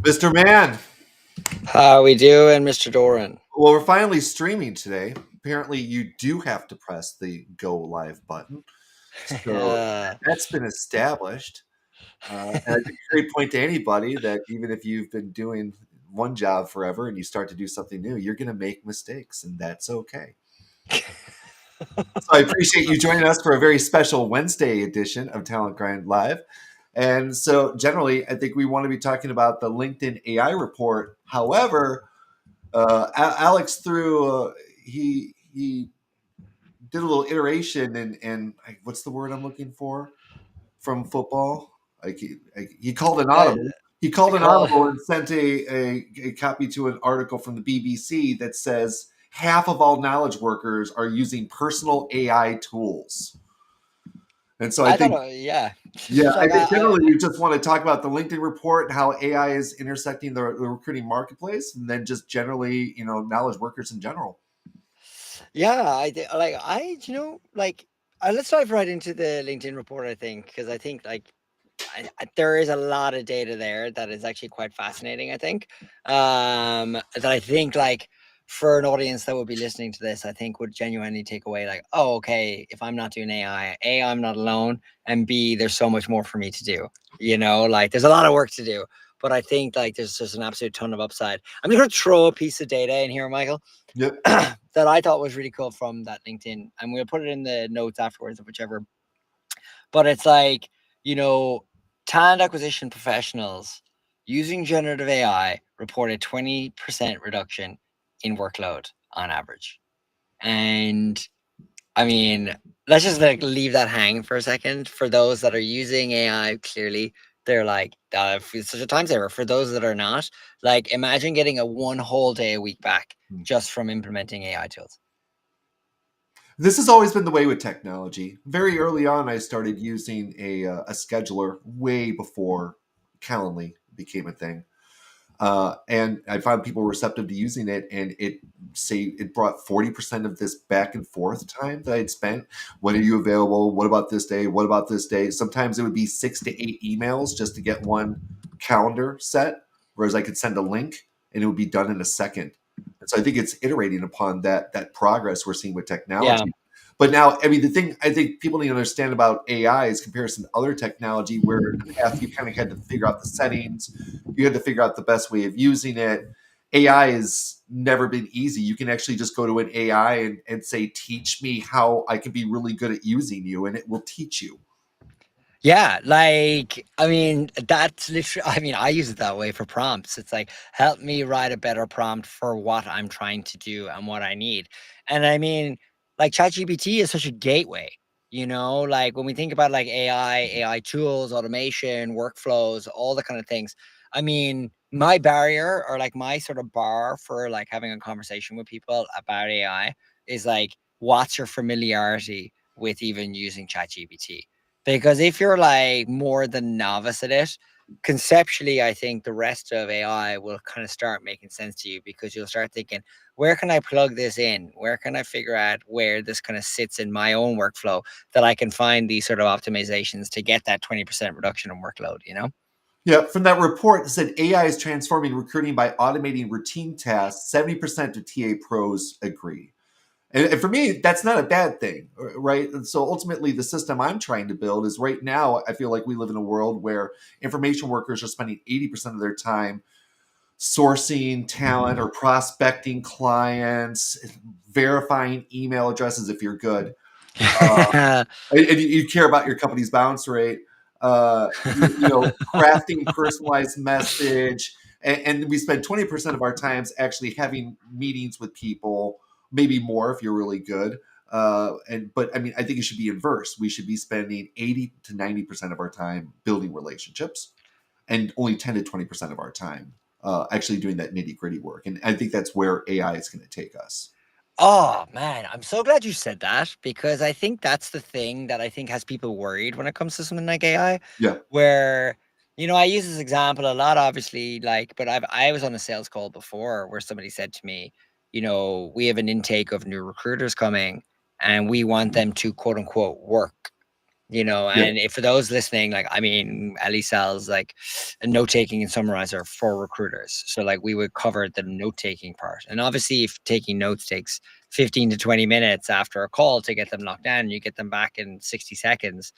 Mr. Man, How we doing, Mr. Doran? well, we're finally streaming today. Apparently, you do have to press the go live button. So that's been established. And I think a great point to anybody that even if you've been doing one job forever and you start to do something new, you're going to make mistakes, and that's okay. So I appreciate you joining us for a very special Wednesday edition of Talent Grind Live. And so, generally, I think we want to be talking about the LinkedIn AI report. However, Alex threw he did a little iteration and what's the word I'm looking for from football? Like he called an Uh, audible. He called an call, audible and sent a copy to an article from the BBC that says half of all knowledge workers are using personal AI tools. And so I I thought, think, yeah, yeah, I like think generally we just want to talk about the LinkedIn report and how AI is intersecting the recruiting marketplace, and then just generally, knowledge workers in general. yeah, let's dive right into the LinkedIn report. I think because I think there is a lot of data there that is actually quite fascinating. I think that I think for an audience that would be listening to this, I think would genuinely take away oh, okay, if I'm not doing AI, A, I'm not alone, and B, there's so much more for me to do. There's a lot of work to do, but I think there's just an absolute ton of upside. I'm just going to throw a piece of data in here, Michael, Yep. that I thought was really cool from that LinkedIn. I'm going to put it in the notes afterwards, or whichever. But it's talent acquisition professionals using generative AI reported 20% reduction in workload on average. And I mean, let's just like leave that hang for a second. For those that are using AI, clearly they're like, it's such a time saver. For those that are not, like, imagine getting a one whole day a week back Hmm. just from implementing AI tools. This has always been the way with technology. Very early on, I started using a scheduler way before Calendly became a thing. And I found people receptive to using it, and it brought 40% of this back and forth time that I'd spent. When are you available? What about this day? What about this day? Sometimes it would be 6 to 8 emails just to get one calendar set, whereas I could send a link and it would be done in a second. And so I think it's iterating upon that progress we're seeing with Yeah. technology. But now, I mean, the thing I think people need to understand about AI is comparison to other technology, where in the past you kind of had to figure out the settings, you had to figure out the best way of using it. AI has never been easy. You can actually just go to an AI and say, teach me how I can be really good at using you, and it will teach you. Yeah, like, I mean, that's literally, I mean, I use it that way for prompts. It's like, help me write a better prompt for what I'm trying to do and what I need. And I mean, like, ChatGPT is such a gateway, like when we think about like AI tools, automation, workflows, all the kind of things. I mean, my barrier or like my sort of bar for like having a conversation with people about AI is like, what's your familiarity with even using ChatGPT? Because if you're like more than novice at it, conceptually, I think the rest of AI will kind of start making sense to you because you'll start thinking, where can I plug this in? Where can I figure out where this kind of sits in my own workflow that I can find these sort of optimizations to get that 20% reduction in workload? Yeah, from that report, it said AI is transforming recruiting by automating routine tasks. 70% of TA pros agree. And for me, that's not a bad thing, right? And so ultimately, the system I'm trying to build is right now, I feel like we live in a world where information workers are spending 80% of their time sourcing talent or prospecting clients, verifying email addresses if you're good. Uh, and you care about your company's bounce rate, crafting personalized message. And we spend 20% of our times actually having meetings with people, maybe more if you're really good. But I mean, I think it should be inverse. We should be spending 80 to 90% of our time building relationships and only 10 to 20% of our time actually doing that nitty gritty work. And I think that's where AI is going to take us. Oh man, I'm so glad you said that because I think that's the thing that I think has people worried when it comes to something like AI, Yeah. where I use this example a lot, obviously, like, but I was on a sales call before where somebody said to me, we have an intake of new recruiters coming and we want them to quote unquote work. Yeah. And if for those listening, like, I mean, Ellie sells like a note taking and summarizer for recruiters. So, like, we would cover the note taking part. And obviously, if taking notes takes 15 to 20 minutes after a call to get them locked down, you get them back in 60 seconds.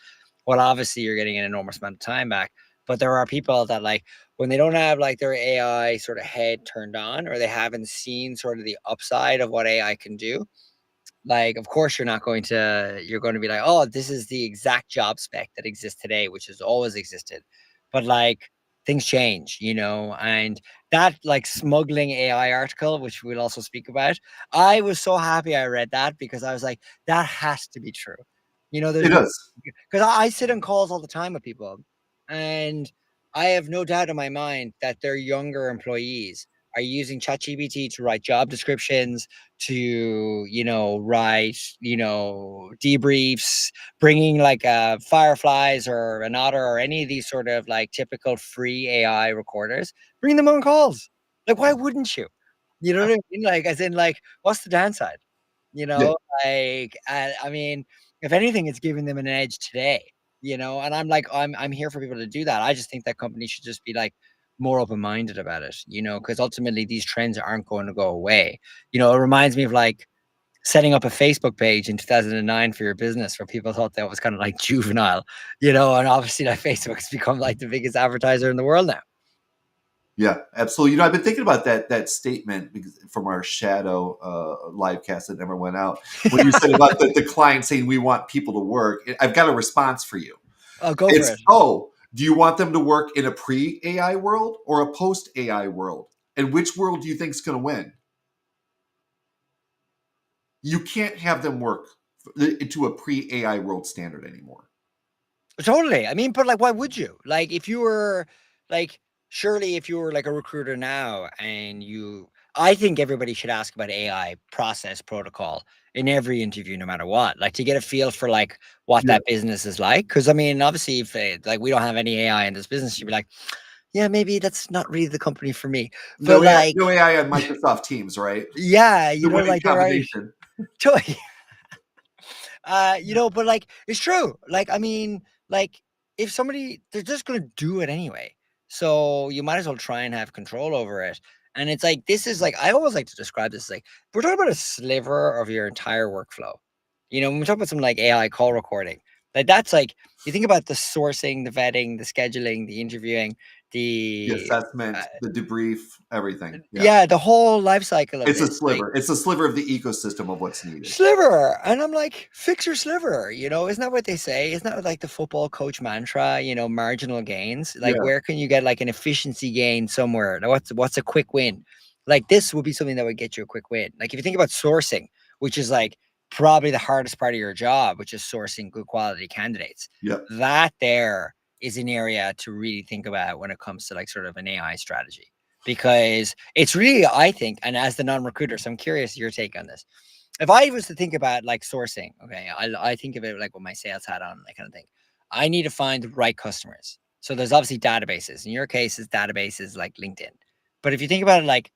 Well, obviously, you're getting an enormous amount of time back. But there are people that, like, when they don't have like their AI sort of head turned on or they haven't seen sort of the upside of what AI can do, like, of course, you're going to be like, "Oh, this is the exact job spec that exists today," which has always existed. But, like, things change, and that, like, smuggling AI article, which we'll also speak about, I was so happy I read that because I was like, "That has to be true." It There's no does. 'cause I sit on calls all the time with people, and I have no doubt in my mind that their younger employees are using ChatGPT to write job descriptions, to write debriefs, bringing like fireflies or an otter or any of these sort of like typical free AI recorders, bring them on calls. Like, why wouldn't you? You know what I mean? Like, as in, like, what's the downside? you Yeah. know like, I mean, if anything, it's giving them an edge today. And I'm like, I'm here for people to do that. I just think that companies should just be like more open-minded about it, because ultimately these trends aren't going to go away. It reminds me of like setting up a Facebook page in 2009 for your business where people thought that was kind of like juvenile, and obviously that Facebook has become like the biggest advertiser in the world now. Yeah, absolutely. I've been thinking about that statement because from our shadow live cast that never went out. When you said about the client saying we want people to work, I've got a response for you. Oh, go for It's, it. oh, do you want them to work in a pre AI world or a post AI world? And which world do you think is going to win? You can't have them work into a pre-AI world standard anymore. Totally. I mean, but like, why would you? Like, if you were like, surely if you were like a recruiter now and I think everybody should ask about AI process protocol in every interview, no matter what, like to get a feel for like what Yeah. that business is like. Cause I mean, obviously, if like we don't have any AI in this business, you'd be like, yeah, maybe that's not really the company for me. But like, No AI on Microsoft Teams, right? yeah, The winning like there are, combination. but like it's true. Like, I mean, like if somebody they're just gonna do it anyway. So you might as well try and have control over it. And it's like this is like I always like to describe this as like we're talking about a sliver of your entire workflow. When we talk about something like AI call recording, like that's like you think about the sourcing, the vetting, the scheduling, the interviewing, The the uh, assessment, the debrief, everything. Yeah. yeah, the whole life cycle of It's a this. Like sliver. It's a sliver of the ecosystem of what's needed. sliver. And I'm like, fix your sliver. Isn't that what they say? Isn't that like the football coach mantra, marginal gains? Like, Yeah. where can you get like an efficiency gain somewhere? Now, what's a quick win? Like, this would be something that would get you a quick win. Like, if you think about sourcing, which is like probably the hardest part of your job, which is sourcing good quality candidates, Yep. that there is an area to really think about when it comes to like sort of an AI strategy. Because it's really, I think, and as the non-recruiter, so I'm curious your take on this. If I was to think about like sourcing, okay, I think of it like with my sales hat on, that kind of thing. I need to find the right customers. So there's obviously databases. In your case, it's databases like LinkedIn. But if you think about it, like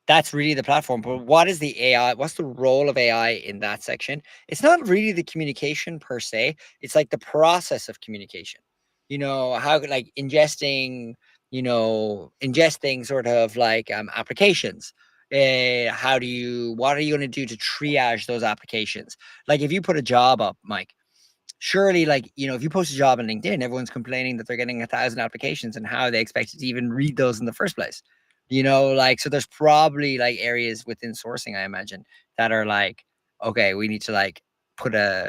that's really the platform. But what is the AI? What's the role of AI in that section? It's not really the communication per se. It's like the process of communication. How like ingesting sort of like applications. What are you going to do to triage those applications? Like if you put a job up, Mike, surely like, if you post a job on LinkedIn, everyone's complaining that they're getting 1,000 applications and how they expect you to even read those in the first place. So there's probably like areas within sourcing, I imagine, that are like, okay, we need to like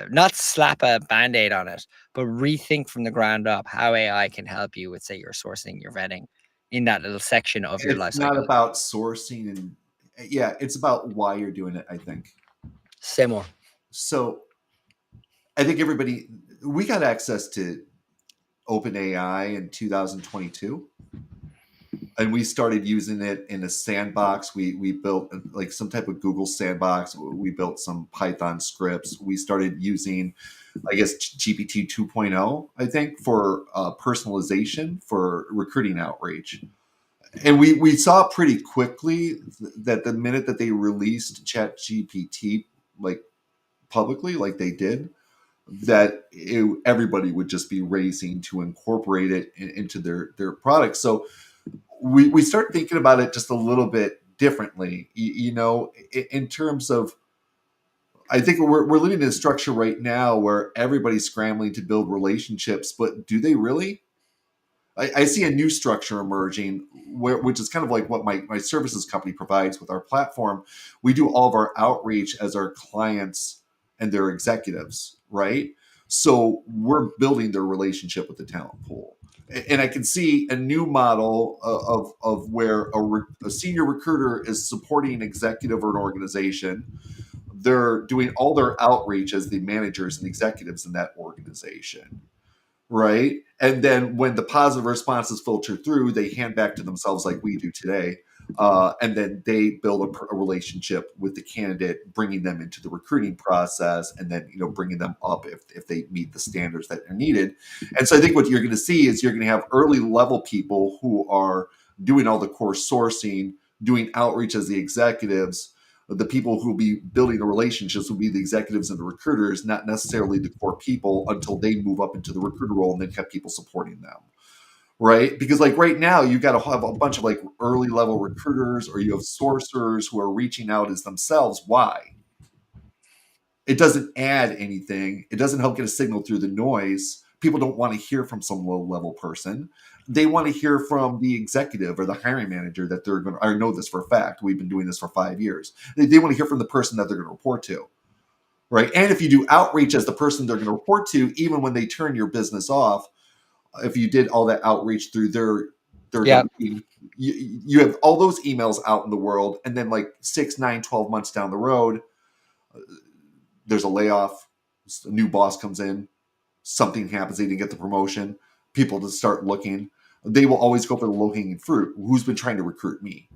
not slap a band-aid on it, but rethink from the ground up how AI can help you with, say, your sourcing, your vetting in that little section of your It's life not cycle. about sourcing and yeah, it's about why you're doing it, I think. Say more. So I think we got access to OpenAI in 2022, and we started using it in a sandbox. We built like some type of Google sandbox. We built some Python scripts. We started using, I guess, GPT 2.0, I think, for personalization for recruiting outreach. And we saw pretty quickly that the minute that they released Chat GPT, like publicly, like they did, everybody would just be racing to incorporate it into their products. So we start thinking about it just a little bit differently, in terms of, I think we're living in a structure right now where everybody's scrambling to build relationships, but do they really? I see a new structure emerging, which is kind of like what my services company provides with our platform. We do all of our outreach as our clients and their executives, right? So we're building their relationship with the talent pool. And I can see a new model of where a senior recruiter is supporting an executive or an organization. They're doing all their outreach as the managers and executives in that organization, right? And then when the positive responses filter through, they hand back to themselves like we do today. And then they build a relationship with the candidate, bringing them into the recruiting process, and then bringing them up if they meet the standards that are needed. And so I think what you're going to see is you're going to have early level people who are doing all the core sourcing, doing outreach as the executives. The people who will be building the relationships will be the executives and the recruiters, not necessarily the core people until they move up into the recruiter role and then have people supporting them. Right? Because like right now, you got to have a bunch of like early level recruiters or you have sourcers who are reaching out as themselves. Why? It doesn't add anything. It doesn't help get a signal through the noise. People don't want to hear from some low level person. They want to hear from the executive or the hiring manager that they're going to, I know this for a fact. We've been doing this for 5 years. They want to hear from the person that they're going to report to. Right. And if you do outreach as the person they're going to report to, even when they turn your business off, if you did all that outreach through their Yeah. domain, you have all those emails out in the world. And then like 6, 9, 12 months down the road, there's a layoff. A new boss comes in, something happens, they didn't get the promotion, people just start looking. They will always go for the low hanging fruit. Who's been trying to recruit me?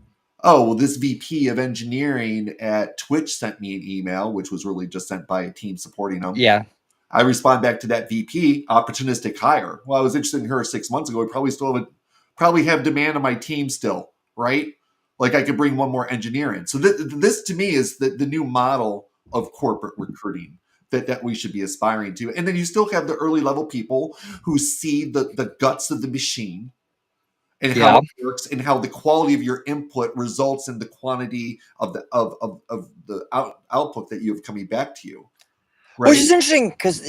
Oh, well, this VP of engineering at Twitch sent me an email, which was really just sent by a team supporting them. Yeah. I respond back to that VP, opportunistic hire. Well, I was interested in her 6 months ago. We probably have demand on my team still, right? Like I could bring one more engineer in. So this to me is the new model of corporate recruiting that we should be aspiring to. And then you still have the early level people who see the guts of the machine and how Yeah. it works and how the quality of your input results in the quantity of the output that you have coming back to you, Which right? is interesting because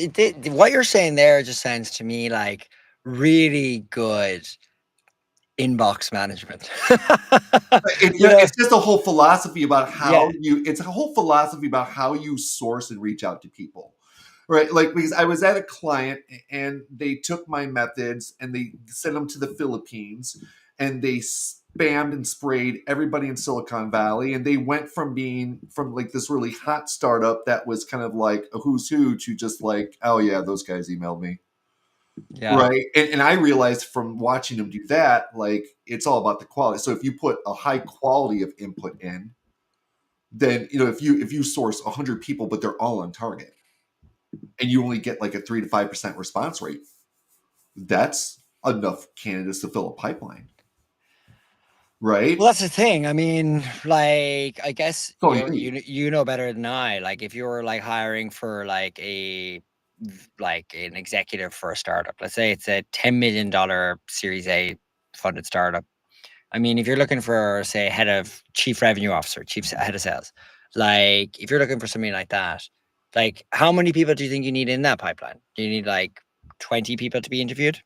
what you're saying there just sounds to me like really good inbox management. you know, It's just a whole philosophy about yeah, how you it's a whole philosophy about how you source and reach out to people, right? Like because I was at a client and they took my methods and they sent them to the Philippines and they spammed and sprayed everybody in Silicon Valley, and they went from being from like this really hot startup that was kind of like a who's who to just like, oh yeah, those guys emailed me. yeah. Right. And I realized from watching them do that, like it's all about the quality. So if you put a high quality of input in, then if you source 100 people, but they're all on target, and you only get like a 3 to 5% response rate, that's enough candidates to fill a pipeline, Well, right? that's the thing. I mean, like, I guess That's all you need. you know better than I. Like, if you're like hiring for like an executive for a startup, let's say it's a $10 million Series A funded startup. I mean, if you're looking for, say, head of chief revenue officer, head of sales, like if you're looking for something like that, like how many people do you think you need in that pipeline? Do you need like 20 people to be interviewed?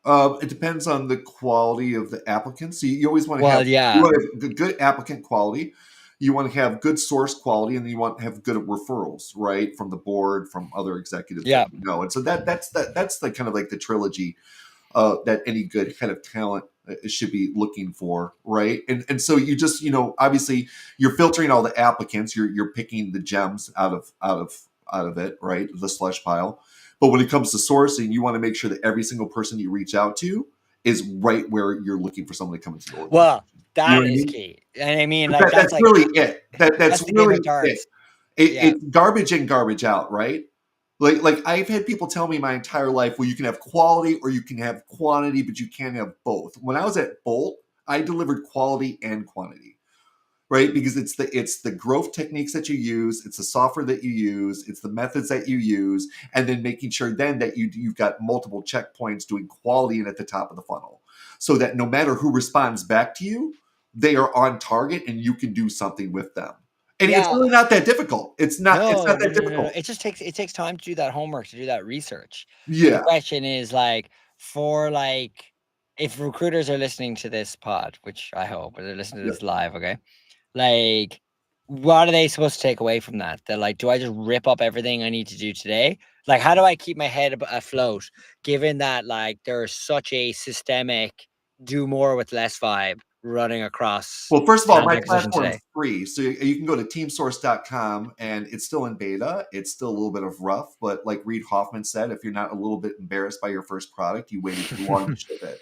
It depends on the quality of the applicants. So you always want to have Well, yeah, good applicant quality. You want to have good source quality, and then you want to have good referrals, right, from the board, from other executives that yeah, you know. And so that's the kind of like the trilogy that any good kind of talent should be looking for, right? And so you just obviously you're filtering all the applicants, you're picking the gems out of it, right? The slush pile. But when it comes to sourcing, you want to make sure that every single person you reach out to is right where you're looking for someone to come into the well, organization. You know that what I is mean? key. And I mean, But like that's really it. That's that's the game really of it. darts. Yeah, It's garbage in, garbage out, right? Like I've had people tell me my entire life, well, you can have quality or you can have quantity, but you can't have both. When I was at Bolt, I delivered quality and quantity, right? Because it's the growth techniques that you use, it's the software that you use, it's the methods that you use, and then making sure then that you've got multiple checkpoints doing quality and at the top of the funnel, so that no matter who responds back to you, they are on target and you can do something with them. And it's yeah. really not that difficult. It's not No, no, that no, no, no. difficult. It takes time to do that homework, to do that research. But the Yeah. question is like for like if recruiters are listening to this pod, which I hope, or they're listening to Yeah. this live, okay? Like what are they supposed to take away from that? They're like, do I just rip up everything I need to do today? Like, how do I keep my head afloat, given that like there's such a systemic do more with less vibe running across Well, first of all, talent my acquisition platform's today? free. So you can go to teamsource.com and it's still in beta. It's still a little bit of rough, but like Reid Hoffman said, if you're not a little bit embarrassed by your first product, you waited too long to ship it.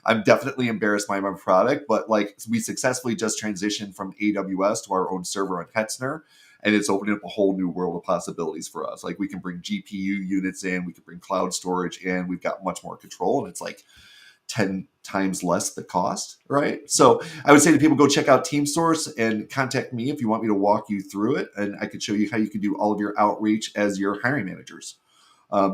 I'm definitely embarrassed by my product, but like we successfully just transitioned from AWS to our own server on Hetzner, and it's opening up a whole new world of possibilities for us. Like we can bring GPU units in, we can bring cloud storage in, we've got much more control, and it's like 10 times less the cost, right? So I would say to people, go check out TeamSource and contact me if you want me to walk you through it. And I could show you how you can do all of your outreach as your hiring managers.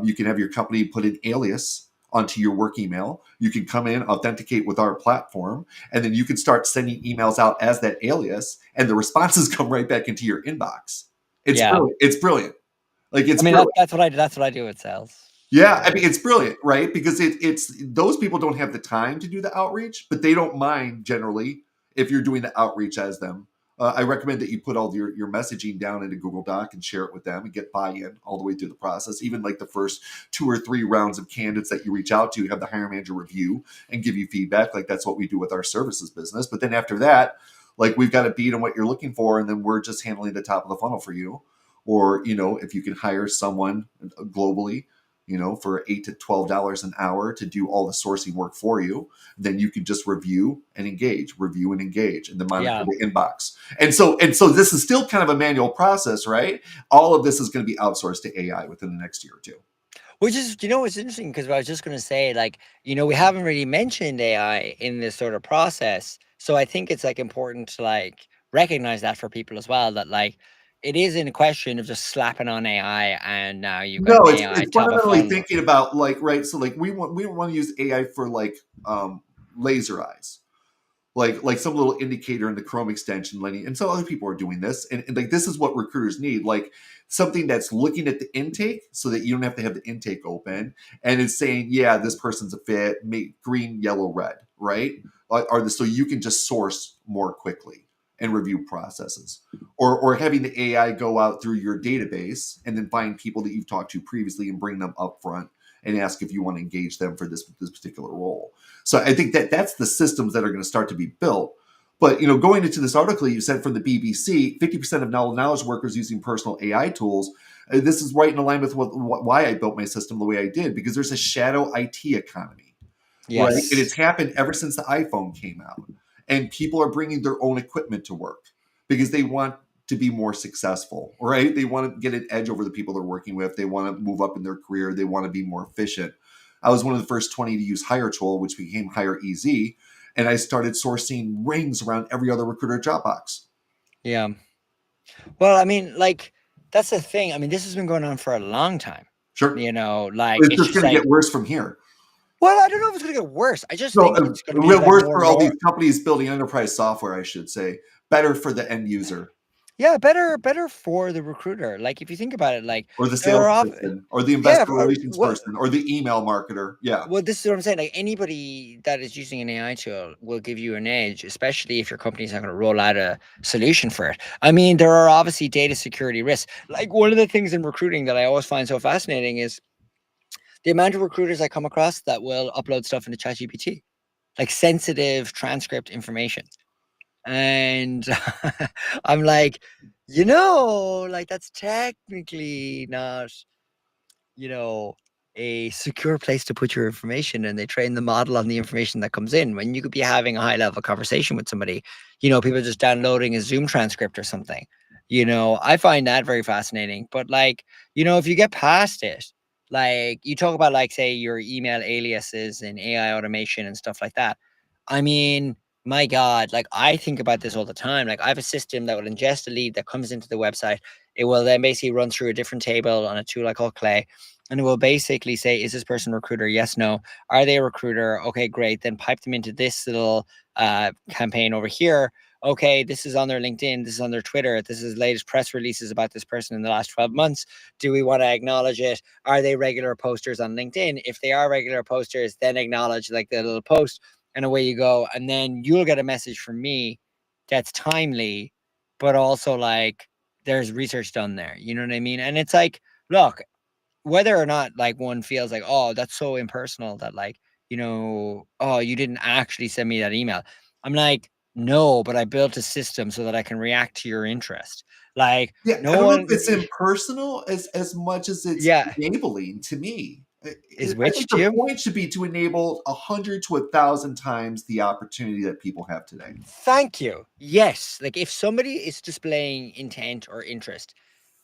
You can have your company put an alias onto your work email. You can come in, authenticate with our platform, and then you can start sending emails out as that alias, and the responses come right back into your inbox. It's Yeah. brilliant. It's brilliant. Like it's I mean brilliant. that's what I do with sales. Yeah, I So mean it's brilliant, right? Because it's those people don't have the time to do the outreach, but they don't mind generally if you're doing the outreach as them. I recommend that you put all your messaging down in a Google Doc and share it with them and get buy-in all the way through the process. Even like the first 2 or 3 rounds of candidates that you reach out to, have the hiring manager review and give you feedback. Like that's what we do with our services business. But then after that, like we've got a beat on what you're looking for, and then we're just handling the top of the funnel for you. or if you can hire someone globally, for $8 to $12 an hour to do all the sourcing work for you, then you can just review and engage, and then monitor Yeah. the inbox. And so this is still kind of a manual process, right? All of this is going to be outsourced to AI within the next year or two. Which is, what's interesting, because I was just going to say, like, we haven't really mentioned AI in this sort of process. So I think it's like important to like recognize that for people as well, that like it isn't a question of just slapping on AI and now you've got No, an it's AI it's top of fundamentally funnel. thinking about, like, right. So like we want to use AI for like laser eyes, like some little indicator in the Chrome extension letting, and so other people are doing this, and like this is what recruiters need, like something that's looking at the intake so that you don't have to have the intake open, and it's saying, yeah, this person's a fit, make green, yellow, red, right? Are the, so you can just source more quickly and review processes, or having the AI go out through your database and then find people that you've talked to previously and bring them up front and ask if you want to engage them for this particular role. So I think that that's the systems that are going to start to be built. But going into this article you said from the BBC, 50% of knowledge workers using personal AI tools. This is right in alignment with why I built my system the way I did, because there's a shadow IT economy, right? And it's Yes. happened ever since the iPhone came out. And people are bringing their own equipment to work because they want to be more successful, right? They want to get an edge over the people they're working with. They want to move up in their career. They want to be more efficient. I was one of the first 20 to use HireTool, which became Hire Easy, and I started sourcing rings around every other recruiter job box. Yeah. Well, I mean, like, that's the thing. I mean, this has been going on for a long time. Sure. Like It's it's just just going to like, get worse from here. well, I don't know if it's gonna get worse. I just No, think it's gonna be like worse more and for all more. these companies building enterprise software, I should say. Better for the end user Yeah, better for the recruiter. Like if you think about it, like or the there are off salesperson or the yeah, investor relations what person or the email marketer. Yeah. well, this is what I'm saying. Like anybody that is using an AI tool will give you an edge, especially if your company's not going to roll out a solution for it. I mean, there are obviously data security risks. Like one of the things in recruiting that I always find so fascinating is the amount of recruiters I come across that will upload stuff into ChatGPT, like sensitive transcript information. And I'm like, like that's technically not you know, a secure place to put your information, and they train the model on the information that comes in. When you could be having a high level conversation with somebody, people just downloading a Zoom transcript or something. I find that very fascinating. But like, if you get past it, like you talk about like say your email aliases and AI automation and stuff like that. I mean, my God, like I think about this all the time. Like I have a system that will ingest a lead that comes into the website. It will then basically run through a different table on a tool I call Clay, and it will basically say, is this person a recruiter? Yes, no. Are they a recruiter? Okay, great. Then pipe them into this little campaign over here. Okay, this is on their LinkedIn. This is on their Twitter. This is latest press releases about this person in the last 12 months. Do we want to acknowledge it? Are they regular posters on LinkedIn? If they are regular posters, then acknowledge like the little post, and away you go. And then you'll get a message from me that's timely, but also like there's research done there. You know what I mean? And it's like, look, whether or not like one feels like, oh, that's so impersonal that like, oh, you didn't actually send me that email. I'm like, no, but I built a system so that I can react to your interest. Like, Yeah, I no don't know if one, it's impersonal as much as it's yeah, enabling to me. is I which think to the you? point should be to enable 100 to 1,000 times the opportunity that people have today. Thank you. Yes. Like if somebody is displaying intent or interest,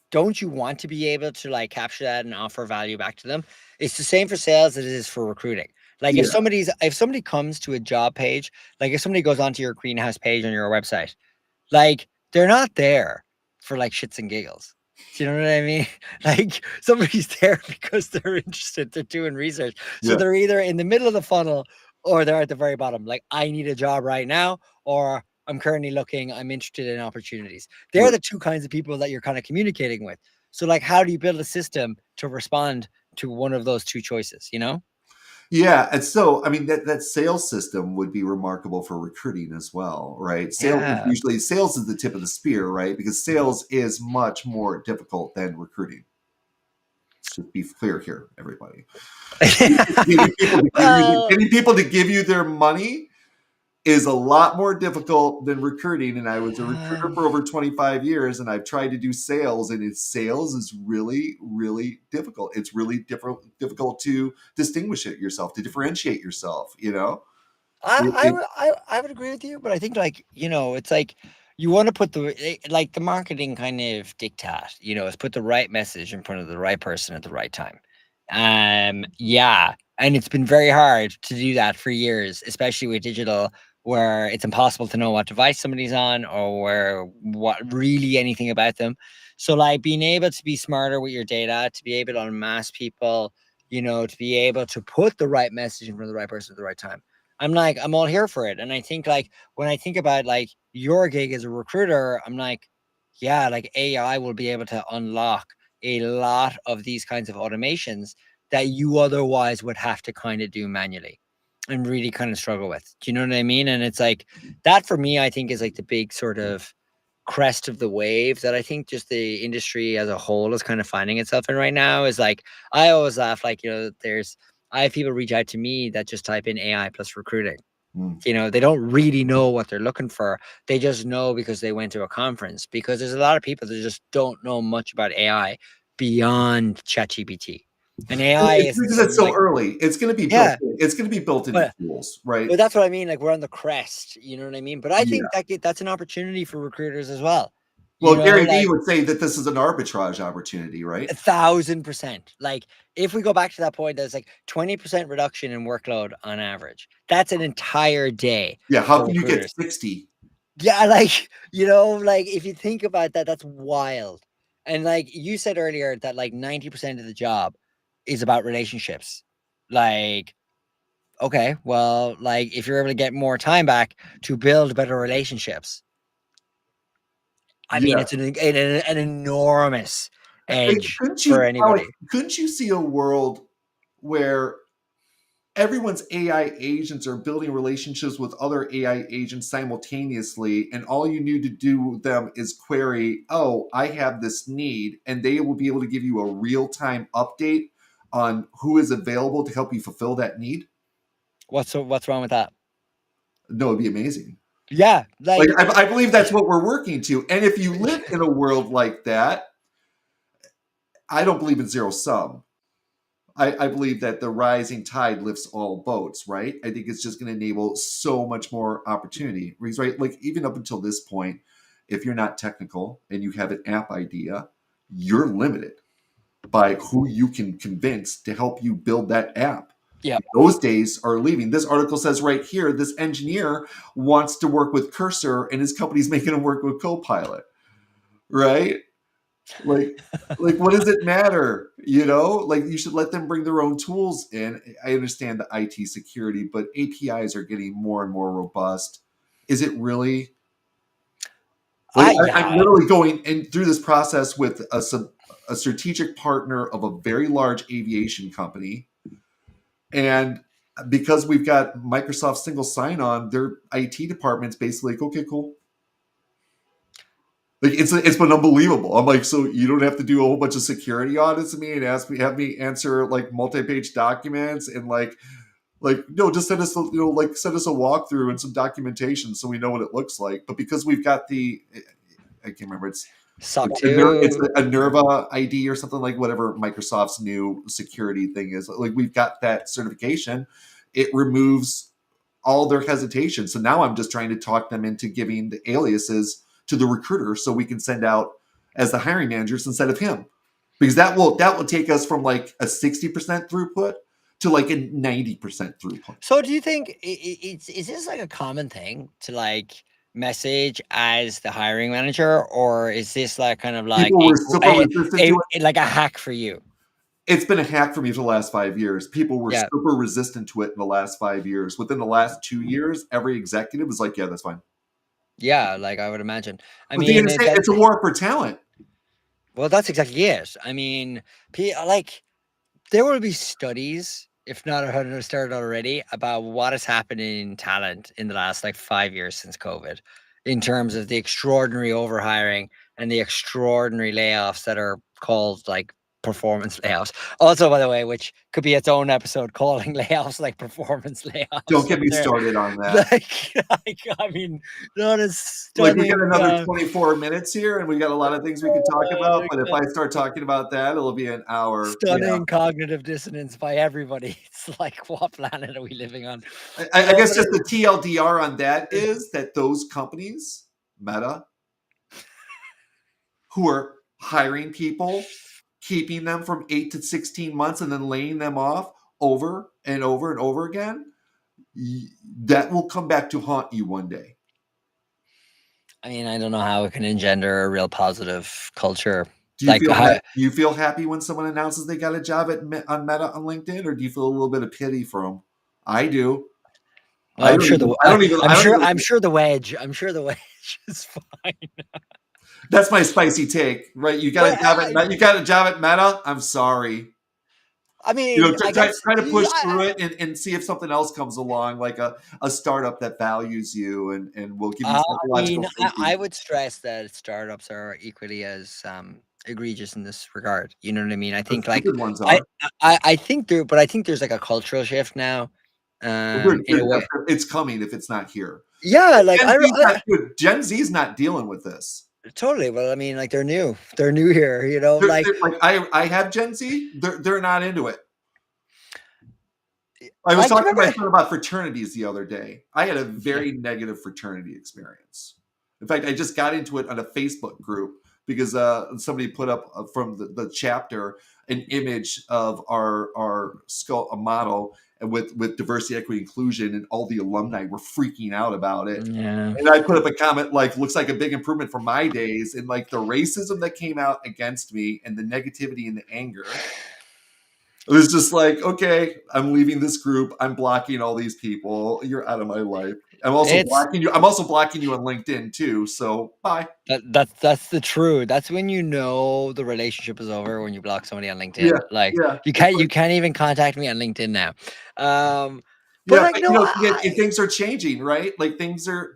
don't you want to be able to like capture that and offer value back to them? It's the same for sales as it is for recruiting. Like Yeah, if somebody comes to a job page, like if somebody goes onto your greenhouse page on your website, like they're not there for like shits and giggles. Do you know what I mean? Like somebody's there because they're interested, they're doing research. So yeah, they're either in the middle of the funnel or they're at the very bottom. Like I need a job right now, or I'm currently looking, I'm interested in opportunities. They're right. the two kinds of people that you're kind of communicating with. So like how do you build a system to respond to one of those two choices? Yeah, and so I mean that sales system would be remarkable for recruiting as well, right? Yeah. Sales is the tip of the spear, right? Because sales is much more difficult than recruiting. Let's just be clear here, everybody. Getting people to give you Well, getting people to give you their money is a lot more difficult than recruiting. And I was a recruiter Um, for over 25 years, and I've tried to do sales, and sales is really, really difficult. It's really difficult to distinguish it yourself, to differentiate yourself, you know? I would agree with you, but I think like, it's like you want to put like the marketing kind of diktat, is put the right message in front of the right person at the right time. Yeah, and it's been very hard to do that for years, especially with digital, where it's impossible to know what device somebody's on or where what really anything about them. So like being able to be smarter with your data, to be able to unmask people, to be able to put the right message in front of the right person at the right time. I'm like, I'm all here for it. And I think like when I think about like your gig as a recruiter, I'm like, yeah, like AI will be able to unlock a lot of these kinds of automations that you otherwise would have to kind of do manually and really kind of struggle with. Do you know what I mean? And it's like that for me, I think is like the big sort of crest of the wave that I think just the industry as a whole is kind of finding itself in right now is like I always laugh like, I have people reach out to me that just type in AI plus recruiting. Mm. They don't really know what they're looking for. They just know because they went to a conference because there's a lot of people that just don't know much about AI beyond ChatGPT. And AI It's isn't because it's some so like, early. It's going to be built yeah, in. It's going to be built into but tools, right? but that's what I mean. Like we're on the crest, you know what I mean? But I Yeah. think that's an opportunity for recruiters as well. Well, Gary Vee Like would say that this is an arbitrage opportunity, right? 1,000%. Like, if we go back to that point, there's like 20% reduction in workload on average. That's an entire day Yeah. How for can you get recruiters. 60? Yeah, like, like if you think about that, that's wild. And like you said earlier, that like 90% of the job is about relationships. Like, okay, well, like if you're able to get more time back to build better relationships, I mean, Yeah. it's an enormous edge Couldn't for you, Alex, anybody. couldn't you see a world where everyone's AI agents are building relationships with other AI agents simultaneously, and all you need to do with them is query, oh, I have this need, and they will be able to give you a real-time update on who is available to help you fulfill that need? What's wrong with that? No, it'd be amazing. Yeah, Like, like I believe that's what we're working to. And if you live in a world like that, I don't believe in zero sum. I believe that the rising tide lifts all boats, right? I think it's just going to enable so much more opportunity. Because, right, like even up until this point, if you're not technical and you have an app idea, you're limited by who you can convince to help you build that app. yeah. Those days are leaving. This article says right here this engineer wants to work with Cursor and his company's making him work with Copilot, right? like what does it matter, like you should let them bring their own tools in. I understand the IT security, but APIs are getting more and more robust. Is it really like I'm Yeah. literally going in through this process with a strategic partner of a very large aviation company, and because we've got Microsoft single sign-on, their IT department's basically like, okay, cool. Like it's been unbelievable. I'm like, so you don't have to do a whole bunch of security audits of me and have me answer like multi-page documents and no, just send us send us a walkthrough and some documentation so we know what it looks like. But because we've got I can't remember, SOC it's 2. a Nerva ID or something, like whatever Microsoft's new security thing is. Like we've got that certification, it removes all their hesitation. So now I'm just trying to talk them into giving the aliases to the recruiter so we can send out as the hiring managers instead of him. Because that will take us from like a 60% throughput to like a 90% throughput. So do you think is this like a common thing to like message as the hiring manager, or is this like kind of like People were super resistant to it. like a hack for you? It's been a hack for me for the last 5 years. People were Yeah. super resistant to it in the last 5 years. Within the last 2 years, every executive was like, yeah, that's fine. Yeah, like I would imagine. I But they mean, understand it's a war for talent. well, that's exactly it. I mean, like there will be studies, if not started already, about what has happened in talent in the last like 5 years since COVID, in terms of the extraordinary overhiring and the extraordinary layoffs that are called like performance layoffs. Also, by the way, which could be its own episode, calling layoffs like performance Don't layoffs. get Like me they're started on that. like I mean, that is Like, we got stunning. another 24 minutes here, and we got a lot of things we can talk about, but if I start talking about that, it'll be an hour. Yeah. Stunning cognitive dissonance by everybody. It's like, what planet are we living on? I No, guess but just the TLDR on that is that those companies, Meta, who are hiring people, keeping them from 8 to 16 months and then laying them off over and over and over again, that will come back to haunt you one day. I mean, I don't know how it can engender a real positive culture. Do you Like, feel how, do you feel happy when someone announces they got a job on Meta on LinkedIn, or do you feel a little bit of pity for them? I do. well, I'm sure I don't even. I'm sure the wedge. I'm sure the wedge is fine. That's my spicy take, right? You got But a job at Meta. You got a job at Meta. I'm sorry. I You know, mean, I guess try to push through it and see if something else comes along, like a startup that values you and will give you I psychological mean, safety. I would stress that startups are equally as egregious in this regard. You know what I mean? I The think like stupid ones are. I think but I think there's like a cultural shift now, in a way. It's coming if it's not here. Yeah, like Gen Z's not dealing with this. totally. Well, I mean, like they're new here. You know, like Like I have Gen Z. They're not into it. I was like do you talking to my remember? son about fraternities the other day. I had a Yeah, very negative fraternity experience. In fact, I just got into it on a Facebook group because somebody put up from the chapter an image of our skull a model and with diversity, equity, inclusion, and all the alumni were freaking out about it. yeah. And I put up a comment like, "Looks like a big improvement from my days," and like the racism that came out against me and the negativity and the anger. It was just like, okay, I'm leaving this group. I'm blocking all these people. You're out of my life. I'm also It's blocking you. I'm also blocking you on LinkedIn too. So bye. that's the truth. That's when you know the relationship is over when you block somebody on Yeah, LinkedIn. Like yeah. It's you like, can't even contact me on LinkedIn now. Um, but yeah, like but no, things are changing, right? Like things are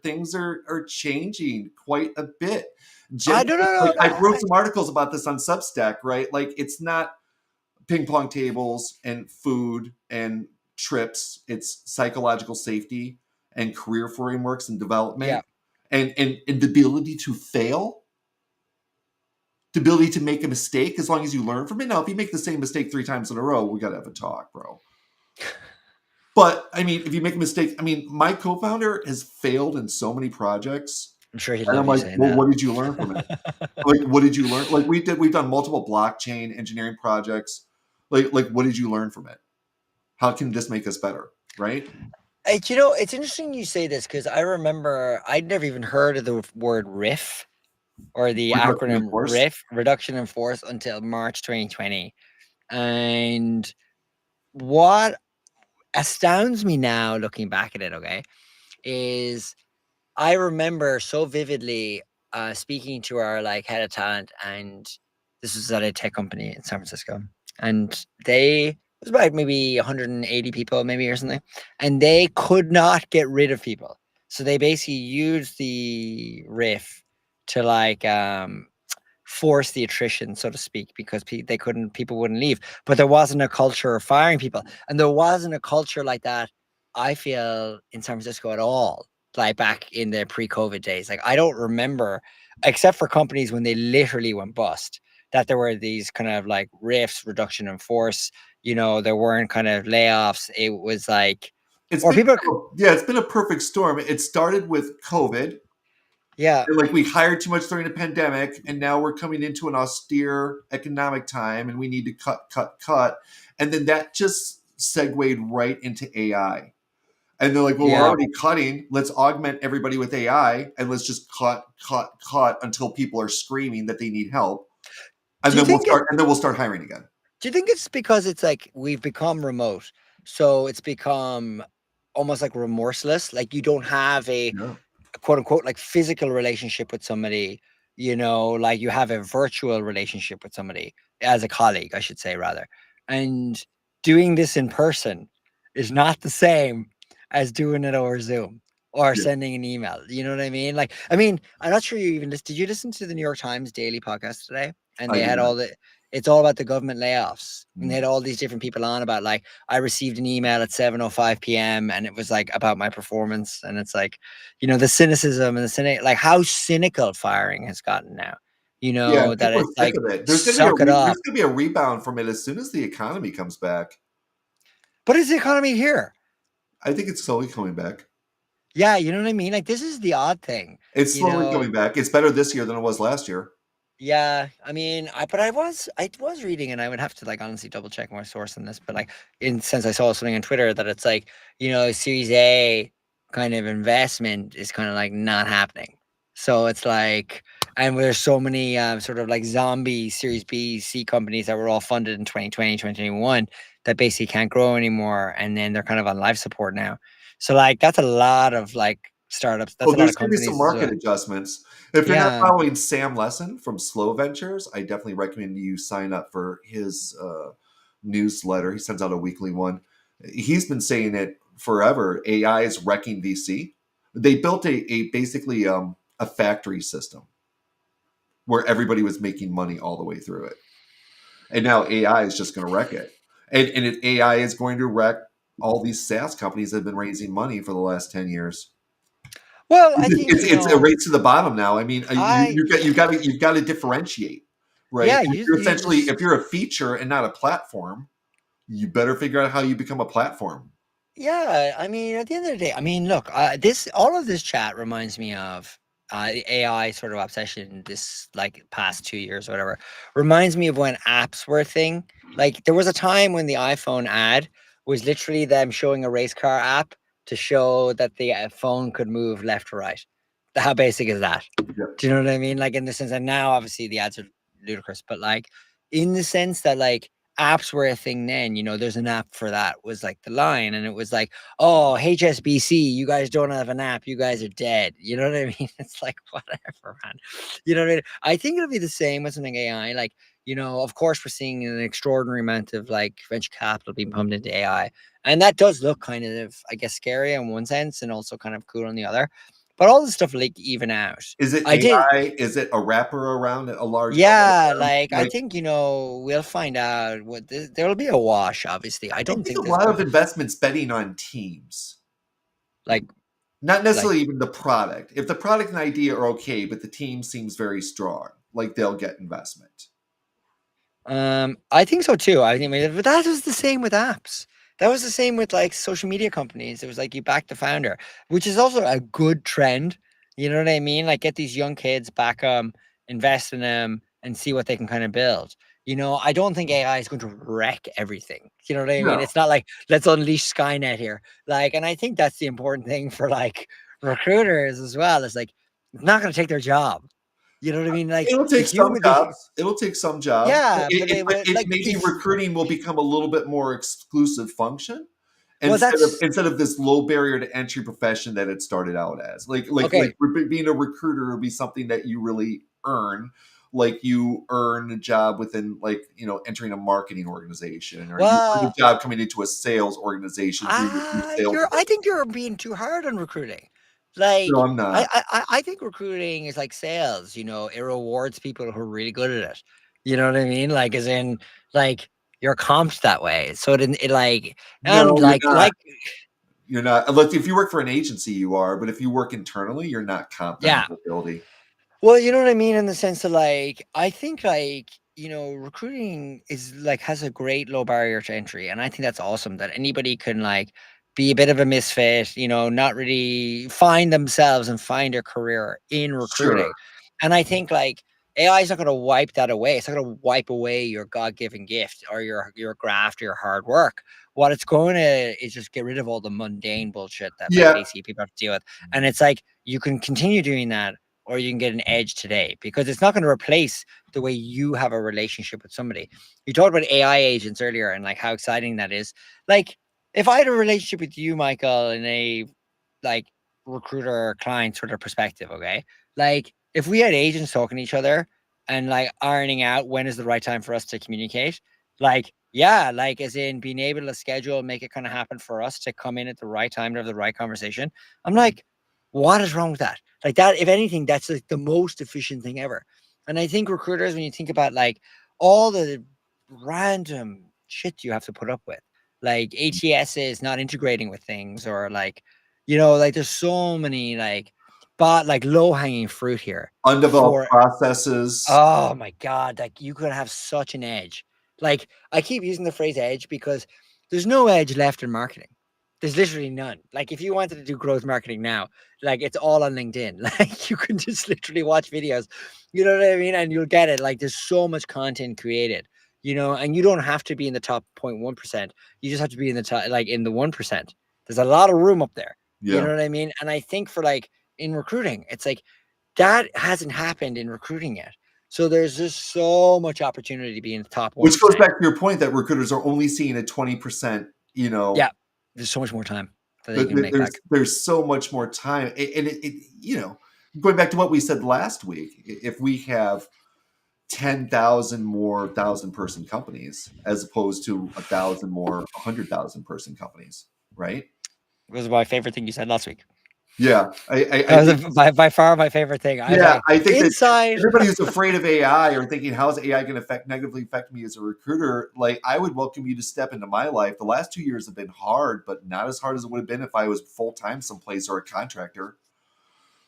changing quite a bit. I Gen don't Z, know. like I wrote some articles about this on Substack, right? Like it's not ping pong tables and food and trips. It's psychological safety and career frameworks and Yeah, development and the ability to fail, the ability to make a mistake as long as you learn from it. Now, if you make the same mistake 3 times in a row, we got to have a talk, bro. But I mean, if you make a mistake, I mean, my co-founder has failed in so many projects. I'm sure he'd And I'm love you like, saying well, that. what did you learn from it? Like, what did you learn? Like we've done multiple blockchain engineering projects. Like what did you learn from it? How can this make us better? Right? You know, it's interesting you say this because I remember I'd never even heard of the word RIF or the Reduction in acronym force. RIF, reduction in force, until March 2020. And what astounds me now looking back at it, okay, is I remember so vividly speaking to our like head of talent, and this was at a tech company in San Francisco, and it was about maybe 180 people, maybe or something, and they could not get rid of people, so they basically used the riff to like force the attrition, so to speak, because people wouldn't leave. But there wasn't a culture of firing people, and there wasn't a culture like that. I feel in San Francisco at all, like back in the pre-COVID days. Like I don't remember, except for companies when they literally went bust, that there were these kind of like riffs, reduction in force. You know, there weren't kind of layoffs. It was like, It's or been people, yeah, it's been a perfect storm. It started with COVID. yeah. And like we hired too much during the pandemic, and now we're coming into an austere economic time, and we need to cut, and then that just segued right into AI. And they're like, well, we're Yeah. already cutting. Let's augment everybody with AI, and let's just cut until people are screaming that they need help, and Do you then think we'll start hiring again. Do you think it's because it's like we've become remote, so it's become almost like remorseless? Like you don't have Yeah, a quote unquote like physical relationship with somebody, you know, like you have a virtual relationship with somebody as a colleague, I should say rather. And doing this in person is not the same as doing it over Zoom or yeah, sending an email. You know what I mean? Like, I mean, I'm not sure you even did you listen to the New York Times daily podcast today? And I they did had not. all the it's all about the government layoffs. And they Mm. had all these different people on about like, I received an email at 7:05 p.m. and it was like about my performance. And it's like, the cynicism and the cynic, like how cynical firing has gotten now. Yeah, That people it's are sick like, of it. suck it There's up. gonna be a rebound from it as soon as the economy comes back. But is the economy here? I think it's slowly coming back. Yeah, you know what I mean? Like this is the odd thing, It's you slowly know. coming back. It's better this year than it was last year. Yeah, I mean, I was reading, and I would have to like honestly double check my source on this, but like in since I saw something on Twitter that it's like, Series A kind of investment is kind of like not happening. So it's like, and there's so many sort of like zombie Series B, C companies that were all funded in 2020, 2021 that basically can't grow anymore, and then they're kind of on life support now. So like that's a lot of like startups. That's Oh, a lot there's of gonna be some companies as market well. adjustments. If you're not Yeah. following Sam Lesson from Slow Ventures, I definitely recommend you sign up for his newsletter. He sends out a weekly one. He's been saying it forever. AI is wrecking VC. They built a basically a factory system where everybody was making money all the way through it, and now AI is just going to wreck it. And AI is going to wreck all these SaaS companies that have been raising money for the last 10 years. Well, I think, It's a race to the bottom now. I mean, I you've got to differentiate, right? yeah, And you essentially, just if you're a feature and not a platform, you better figure out how you become a platform. yeah, I mean, at the end of the day, I mean, look, this all of this chat reminds me of the AI sort of obsession this like past 2 years or whatever. Reminds me of when apps were a thing. Like there was a time when the iPhone ad was literally them showing a race car app to show that the phone could move left to right. How basic is that? Yep. Do you know what I mean? Like in the sense that now obviously the ads are ludicrous, but like in the sense that like apps were a thing then, there's an app for that was like the line, and it was like, oh, HSBC, you guys don't have an app, you guys are dead. You know what I mean? It's like whatever, man. You know what I mean? I think it'll be the same with something AI. Like, of course we're seeing an extraordinary amount of like venture capital being pumped into AI. And that does look kind of, I guess, scary in one sense and also kind of cool on the other. But all this stuff like even out. Is it I did AI? Is it a wrapper around a large yeah, LLM? like I Like, think we'll find out there'll be a wash. Obviously, I I don't think think a there's lot going of investments betting on teams, like not like necessarily even the product. If the product and idea are okay, but the team seems very strong, like they'll get investment. I think so too. I think, but that was the same with apps. That was the same with like social media companies. It was like you back the founder, which is also a good trend. You know what I mean? Like get these young kids back invest in them and see what they can kind of build. I don't think AI is going to wreck everything. You know what I mean? No, It's not like let's unleash Skynet here. Like, and I think that's the important thing for like recruiters as well. Is like it's not going to take their job. You know what I mean? Like it'll the take some human, jobs. It'll take some jobs. yeah, but it But would it like maybe if recruiting will become a little bit more exclusive function well, that's instead of this low barrier to entry profession that it started out as. okay. Being a recruiter will be something that you really earn. Like you earn a job within entering a marketing organization, or you earn a Well, job coming into a sales organization through your sales. I think you're being too hard on recruiting. No, Like, I'm not. I think recruiting is like sales. It rewards people who are really good at it. You know what I mean? Like, as in, like you're comped that way. So it like and No, you're not. like You're not. Look, if you work for an agency, you are. But if you work internally, you're not comped on yeah. your ability. Well, you know what I mean in the sense of like, I think like, recruiting is like has a great low barrier to entry. And I think that's awesome that anybody can like be a bit of a misfit, not really find themselves and find a career in recruiting. Sure. And I think like AI is not going to wipe that away. It's not going to wipe away your God given gift or your graft or your hard work. What it's going to is just get rid of all the mundane bullshit that like Yeah. basically people have to deal with. And it's like you can continue doing that or you can get an edge today because it's not going to replace the way you have a relationship with somebody. You talked about AI agents earlier and like how exciting that is. Like if I had a relationship with you, Michael, in a like recruiter client sort of perspective, okay? Like if we had agents talking to each other and like ironing out when is the right time for us to communicate, like yeah, like as in being able to schedule, make it kind of happen for us to come in at the right time to have the right conversation. I'm like, what is wrong with that? Like that, if anything, that's like the most efficient thing ever. And I think recruiters, when you think about like all the random shit you have to put up with, like ATS is not integrating with things, or like, like there's so many like, but like low hanging fruit here Undeveloped for processes. oh my god, like you could have such an edge. Like I keep using the phrase edge because there's no edge left in marketing. There's literally none. Like if you wanted to do growth marketing now, like it's all on LinkedIn. Like you can just literally watch videos. You know what I mean? And you'll get it. Like there's so much content created, and you don't have to be in the top 0.1%. You just have to be in the top, like in the 1%. There's a lot of room up there. You Yeah. know what I mean? And I think for like in recruiting, it's like that hasn't happened in recruiting yet. So there's just so much opportunity to be in the top Which goes 1%. back to your point that recruiters are only seeing a 20%, Yeah. There's so much more time that they th can th make there's back. there's so much more time, and going back to what we said last week, if we have 10,000 more thousand-person companies as opposed to 1,000 more 100,000-person companies, right? It was my favorite thing you said last week. Yeah, I That was think by far my favorite thing. I was yeah, like, I think that inside. everybody who's afraid of AI or thinking, "How is AI gonna negatively affect me as a recruiter?" Like, I would welcome you to step into my life. The last 2 years have been hard, but not as hard as it would have been if I was full-time someplace or a contractor.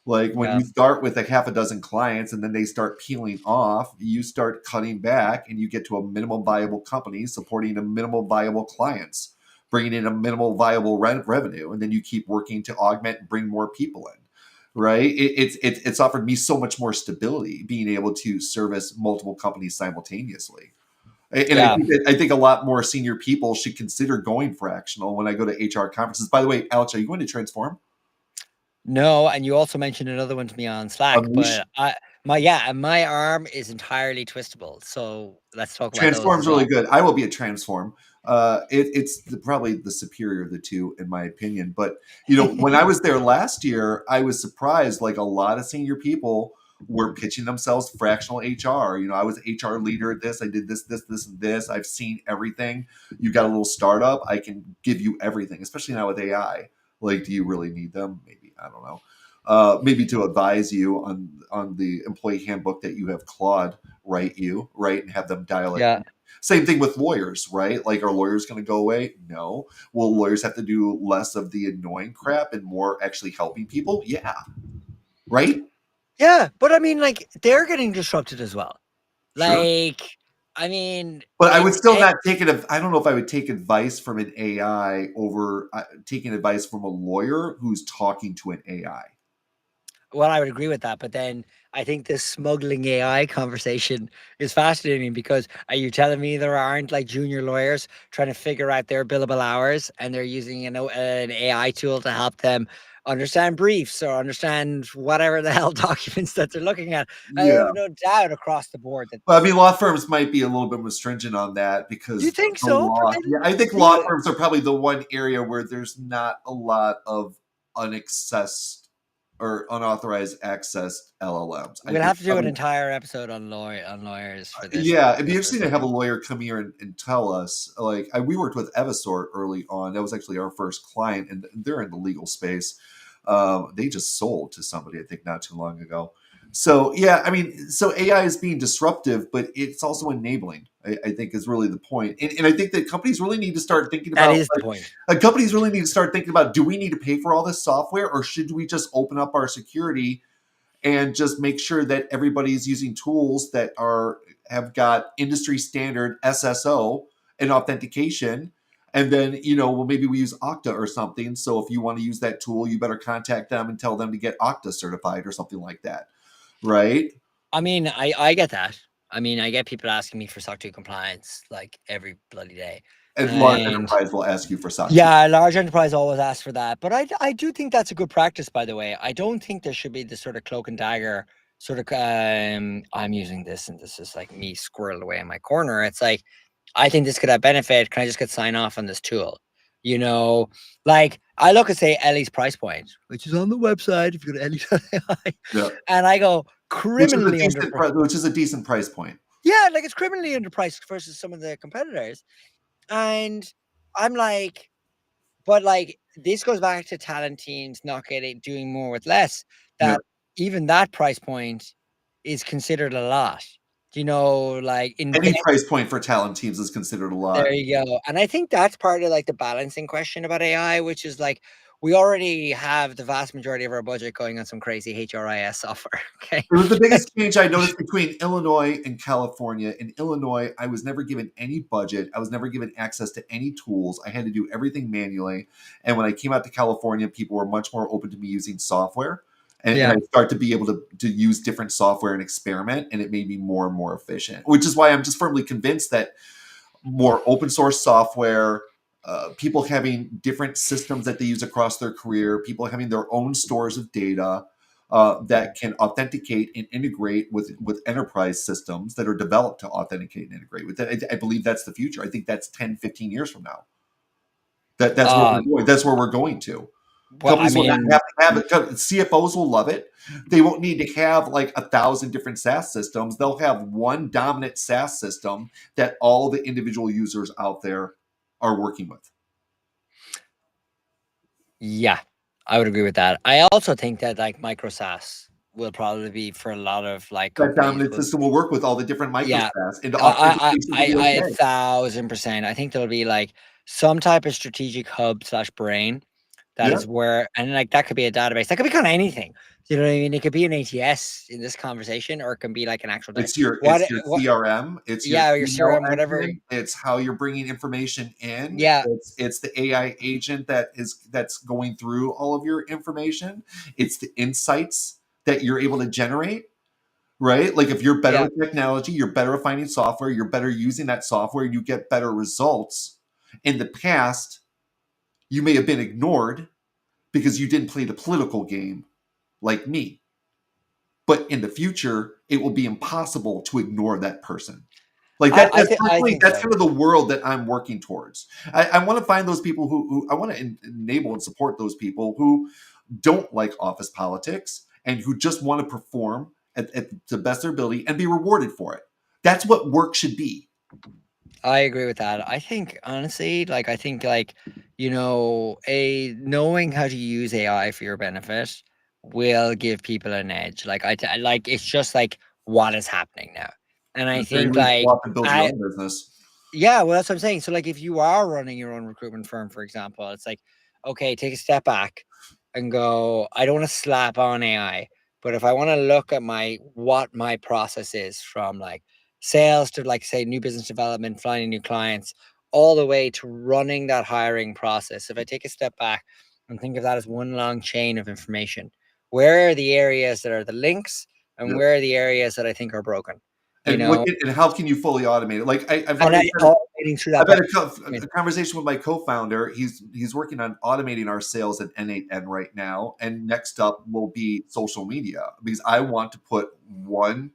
Like, when Yeah. you start with like half a dozen clients and then they start peeling off, you start cutting back and you get to a minimum viable company supporting a minimal viable clients, bringing in a minimal viable revenue, and then you keep working to augment and bring more people in. Right? It's offered me so much more stability being able to service multiple companies simultaneously. And Yeah. I think a lot more senior people should consider going fractional when I go to HR conferences. By the way, Alex, are you going to Transform? No, and you also mentioned another one to me on Slack, Unleash? but my arm is entirely twistable. So let's talk about those Transform's as really well. good. I will be a Transform. It's probably the superior of the two, in my opinion. But when I was there last year, I was surprised. Like a lot of senior people were pitching themselves fractional HR. I was HR leader at this. I did this, this, this, and this. I've seen everything. You got a little startup. I can give you everything, especially now with AI. Like, do you really need them? Maybe, I don't know. Maybe to advise you on the employee handbook that you have Claude write you, right, and have them dial it. Yeah. Same thing with lawyers, right? Like, are lawyers going to go away? No. Will lawyers have to do less of the annoying crap and more actually helping people? Yeah. Right? Yeah. But I mean, like, they're getting disrupted as well. Sure. Like, I mean, But I would it's still not take it. I don't know if I would take advice from an AI over taking advice from a lawyer who's talking to an AI. well, I would agree with that. But then I think this smuggling AI conversation is fascinating because are you telling me there aren't like junior lawyers trying to figure out their billable hours and they're using an AI tool to help them understand briefs or understand whatever the hell documents that they're looking at? I Yeah. have no doubt across the board that. Well, I mean, law firms might be a little bit more stringent on that Do you because think the so? law. Yeah, I think Do law you? firms are probably the one area where there's not a lot of unaccessed or unauthorized access LLMs. I We'll think have to do an probably, entire episode on lawyers for this yeah, it'd be for this interesting to have a subject. lawyer come here and tell us. Like, we worked with Evisort early on. That was actually our first client, and they're in the legal space. They just sold to somebody, I think, not too long ago. So yeah, I mean, so AI is being disruptive, but it's also enabling. I think is really the point, and I think that companies really need to start thinking That about is the point. companies really need to start thinking about: do we need to pay for all this software, or should we just open up our security and just make sure that everybody's using tools that have got industry standard SSO and authentication. And then, well, maybe we use Okta or something. So if you want to use that tool, you better contact them and tell them to get Okta certified or something like that. Right. I mean, I get that. I mean, I get people asking me for SOC 2 compliance like every bloody day. And large And enterprise will ask you for SOC 2. yeah, large enterprise always ask for that. But I do think that's a good practice, by the way. I don't think there should be this sort of cloak and dagger sort of I'm using this and this is like me squirreled away in my corner. It's like I think this could have benefit. Can I just get sign off on this tool? You know, like I look at say Ellie's price point, which is on the website if you go to Ellie.ai, Yeah. and I go criminally under. Which is a decent price point. Yeah, like it's criminally underpriced versus some of the competitors. And I'm like, but like this goes back to talent teams not getting doing more with less. Yeah. That even that price point is considered a lot. like Any invest. price point for talent teams is considered a There lot. you go. And I think that's part of like the balancing question about AI, which is like we already have the vast majority of our budget going on some crazy HRIS software. Okay. It was the biggest change I noticed between Illinois and California. In Illinois, I was never given any budget. I was never given access to any tools. I had to do everything manually. And when I came out to California, people were much more open to me using software. And Yeah. I started to be able to use different software and experiment, and it made me more and more efficient, which is why I'm just firmly convinced that more open source software, people having different systems that they use across their career, people having their own stores of data that can authenticate and integrate with enterprise systems that are developed to authenticate and integrate with that. I believe that's the future. I think that's 10, 15 years from now. That's where we're Um, going. That's where we're going to. well, I Companies will not mean, have to have it. CFOs will love it. They won't need to have like 1,000 different SaaS systems. They'll have one dominant SaaS system that all the individual users out there are working with. yeah, I would agree with that. I also think that like micro SaaS will probably be for a lot of like That companies dominant will. system will work with all the different micro Yeah, SaaS, and authentication will be I okay. 1,000%. I think there'll be like some type of strategic hub slash brain that Yeah, is where, and like that could be a database. That could be kind of anything. You know what I mean? It could be an ATS in this conversation, or it can be like an actual day. it's your What? CRM, it's your Yeah, or your email CRM, whatever. engine, it's how you're bringing information in, Yeah, it's the AI agent that's going through all of your information, it's the insights that you're able to generate, right? Like if you're better yeah. with technology, you're better at finding software, you're better using that software, you get better results. In the past, you may have been ignored because you didn't play the political game like me. But in the future, it will be impossible to ignore that person. Like that's I personally, think that's so. kind of the world that I'm working towards. I want to find those people who I want to enable and support those people who don't like office politics and who just want to perform at the best of their ability and be rewarded for it. That's what work should be. I agree with that. I think honestly, like I think like a knowing how to use AI for your benefit will give people an edge. Like like it's just like what is happening now, and At I the very think least, like you'll have to build your I own business. yeah, well, that's what I'm saying. So, like, if you are running your own recruitment firm, for example, it's like, okay, take a step back and go, I don't want to slap on AI, but if I want to look at what my process is from like sales to like say new business development, finding new clients, all the way to running that hiring process. If I take a step back and think of that as one long chain of information, where are the areas that are the links and Yep. where are the areas that I think are broken? You And what know, and how can you fully automate it? Like I've and already I had automating through that I've had process. a conversation with my co-founder. He's working on automating our sales at N8N right now, and next up will be social media because I want to put one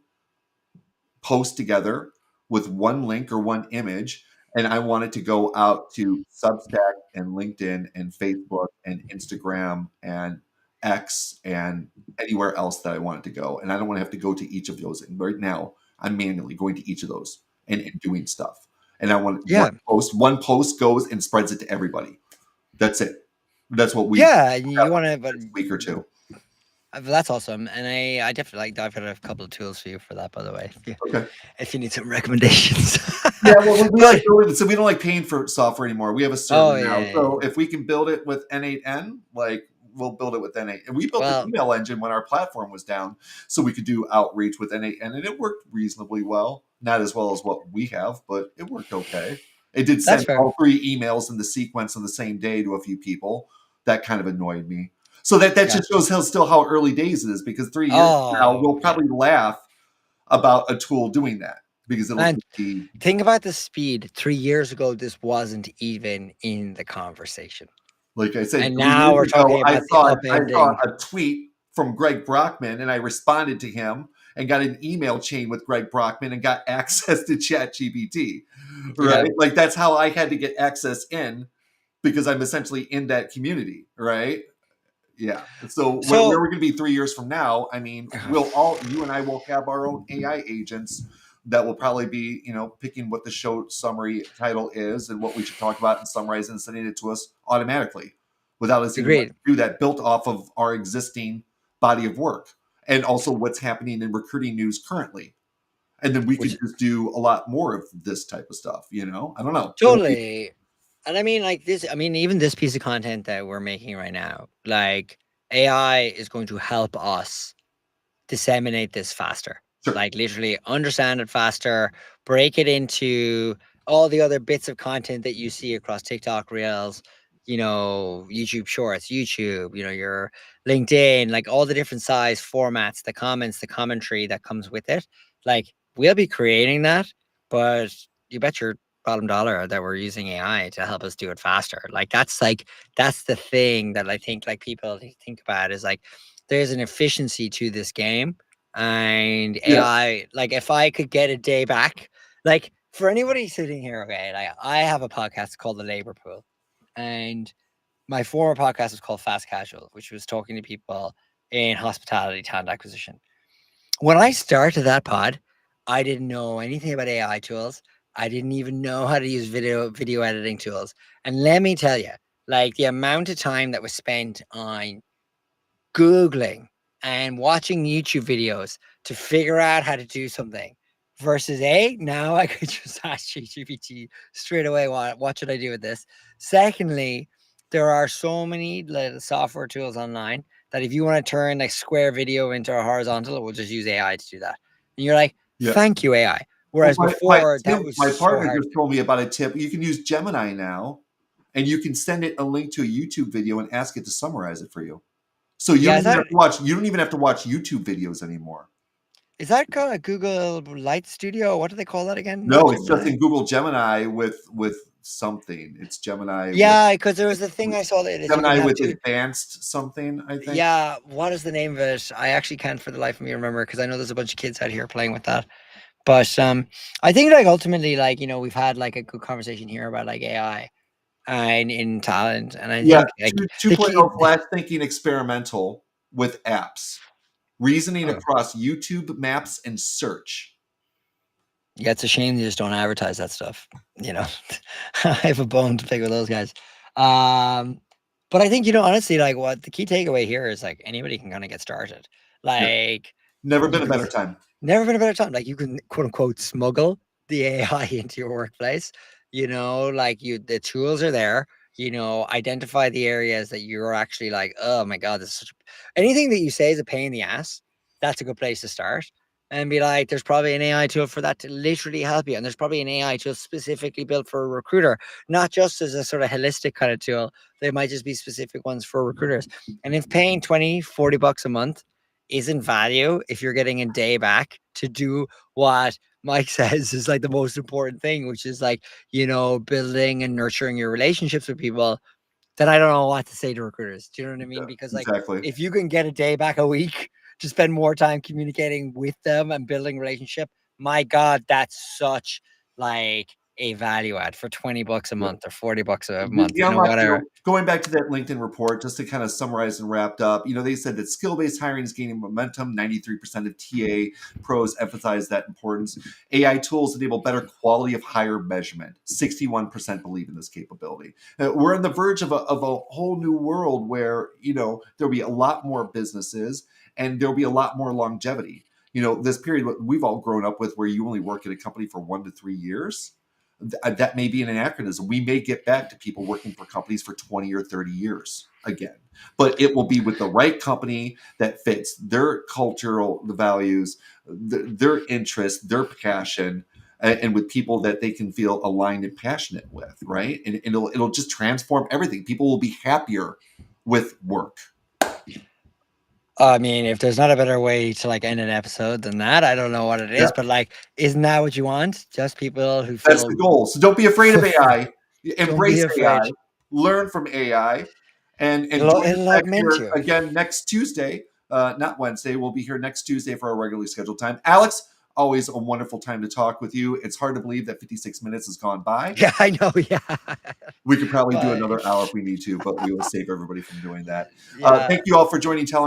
post together with one link or one image, and I want it to go out to Substack and LinkedIn and Facebook and Instagram and X and anywhere else that I want it to go. And I don't want to have to go to each of those. And right now, I'm manually going to each of those and doing stuff. And I want Yeah. one post goes and spreads it to everybody. That's it. That's what we Yeah, have you for wanna the but next week or two. that's awesome, and I definitely like I've got a couple of tools for you for that, by the way, Okay. if you need some recommendations. Yeah, well, we But like building, so we don't like paying for software anymore. We have a server oh, yeah, now. yeah, yeah. So if we can build it with N8N, like we'll build it with N8. And we built the Well, email engine when our platform was down, so we could do outreach with N8N, and it worked reasonably well. Not as well as what we have, but it worked okay. It did that's send fair. all three emails in the sequence on the same day to a few people. That kind of annoyed me. So that Yeah. just shows how early days it is, because 3 years from now Oh, we'll yeah. probably laugh about a tool doing that because it'll And just be think about the speed. 3 years ago, this wasn't even in the conversation, like I said, and 3 now years we're ago, talking about the I saw upending. a tweet from Greg Brockman, and I responded to him and got an email chain with Greg Brockman and got access to ChatGPT, Yeah. right? Like, that's how I had to get access in because I'm essentially in that community, right? Yeah. So where So we're going to be 3 years from now, I mean, you and I will have our own AI agents that will probably be, picking what the show summary title is and what we should talk about and summarize and sending it to us automatically without us even having agreed. to do that, built off of our existing body of work and also what's happening in recruiting news currently. and then we could Which just do a lot more of this type of stuff. I don't know. It'll be totally. And I mean, like this, I mean, even this piece of content that we're making right now, like AI is going to help us disseminate this faster. sure. Like literally understand it faster, break it into all the other bits of content that you see across TikTok Reels, YouTube Shorts, YouTube, your LinkedIn, like all the different size formats, the comments, the commentary that comes with it. Like we'll be creating that, but you bet your bottom dollar that we're using AI to help us do it faster. That's the thing that I think like people think about is like there's an efficiency to this game and Yeah, AI, like if I could get a day back, like for anybody sitting here, okay, like I have a podcast called The Labor Pool, and my former podcast was called Fast Casual, which was talking to people in hospitality talent acquisition. When I started that pod, I didn't know anything about AI tools. I didn't even know how to use video editing tools. And let me tell you, like the amount of time that was spent on Googling and watching YouTube videos to figure out how to do something versus now I could just ask ChatGPT straight away, what should I do with this? Secondly, there are so many little software tools online that if you want to turn like square video into a horizontal, it will just use AI to do that. And you're like, yeah. thank you, AI. Well, Whereas my before that Tim, was my so partner hard just to do. told me about a tip. You can use Gemini now, and you can send it a link to a YouTube video and ask it to summarize it for you. So you Yeah, don't even have to watch. You don't even have to watch YouTube videos anymore. is that called a Google Light Studio? What do they call that again? Not No, it's just Gemini. in Google Gemini with something. It's Gemini with Yeah, because there was a thing I saw that is you can Gemini have with two. advanced something. I think. Yeah, what is the name of it? I actually can't for the life of me remember because I know there's a bunch of kids out here playing with that. But I think like ultimately, like we've had like a good conversation here about like AI and in talent, and I Yeah, think like 2.0 flash thinking experimental with apps, reasoning oh, across YouTube, maps, and search. yeah, it's a shame they just don't advertise that stuff. I have a bone to pick with those guys. Um, but I think honestly, like what the key takeaway here is like anybody can kind of get started. Yeah, Like never you been a can better time. never been a better time. Like you can quote unquote smuggle the AI into your workplace. Like the tools are there. Identify the areas that you're actually like, oh my god, this is anything that you say is a pain in the ass. That's a good place to start. And be like, there's probably an AI tool for that to literally help you. And there's probably an AI tool specifically built for a recruiter, not just as a sort of holistic kind of tool. There might just be specific ones for recruiters. And if paying 20, $40 a month isn't value, if you're getting a day back to do what Mike says is like the most important thing, which is like, building and nurturing your relationships with people, then I don't know what to say to recruiters. Do you know what I mean? Yeah, Because like exactly. if you can get a day back a week to spend more time communicating with them and building relationship, my God, that's such like a value add for $20 a Yeah. month or $40 a The, month, the unlock, whatever. going back to that LinkedIn report, just to kind of summarize and wrapped up, they said that skill-based hiring is gaining momentum. 93% of TA pros emphasize that importance. AI tools enable better quality of hire measurement. 61% believe in this capability. We're on the verge of a whole new world where, there'll be a lot more businesses and there'll be a lot more longevity. This period we've all grown up with where you only work at a company for 1 to 3 years, that may be an anachronism. We may get back to people working for companies for 20 or 30 years again, but it will be with the right company that fits their cultural values, their interests, their passion, and with people that they can feel aligned and passionate with, right? And it'll just transform everything. People will be happier with work. I mean, if there's not a better way to like end an episode than that, I don't know what it Yeah, is, but like, isn't that what you want? Just people who that's the feel goal. So don't be afraid of AI. don't be Embrace AI. afraid. Learn from AI, and It'll join us it'll back augment here you. again next Tuesday. Not Wednesday. We'll be here next Tuesday for our regularly scheduled time. Alex, always a wonderful time to talk with you. It's hard to believe that 56 minutes has gone by. Yeah, I know. Yeah, We could probably do but another hour if we need to, but we will save everybody from doing that. yeah. Thank you all for joining Talent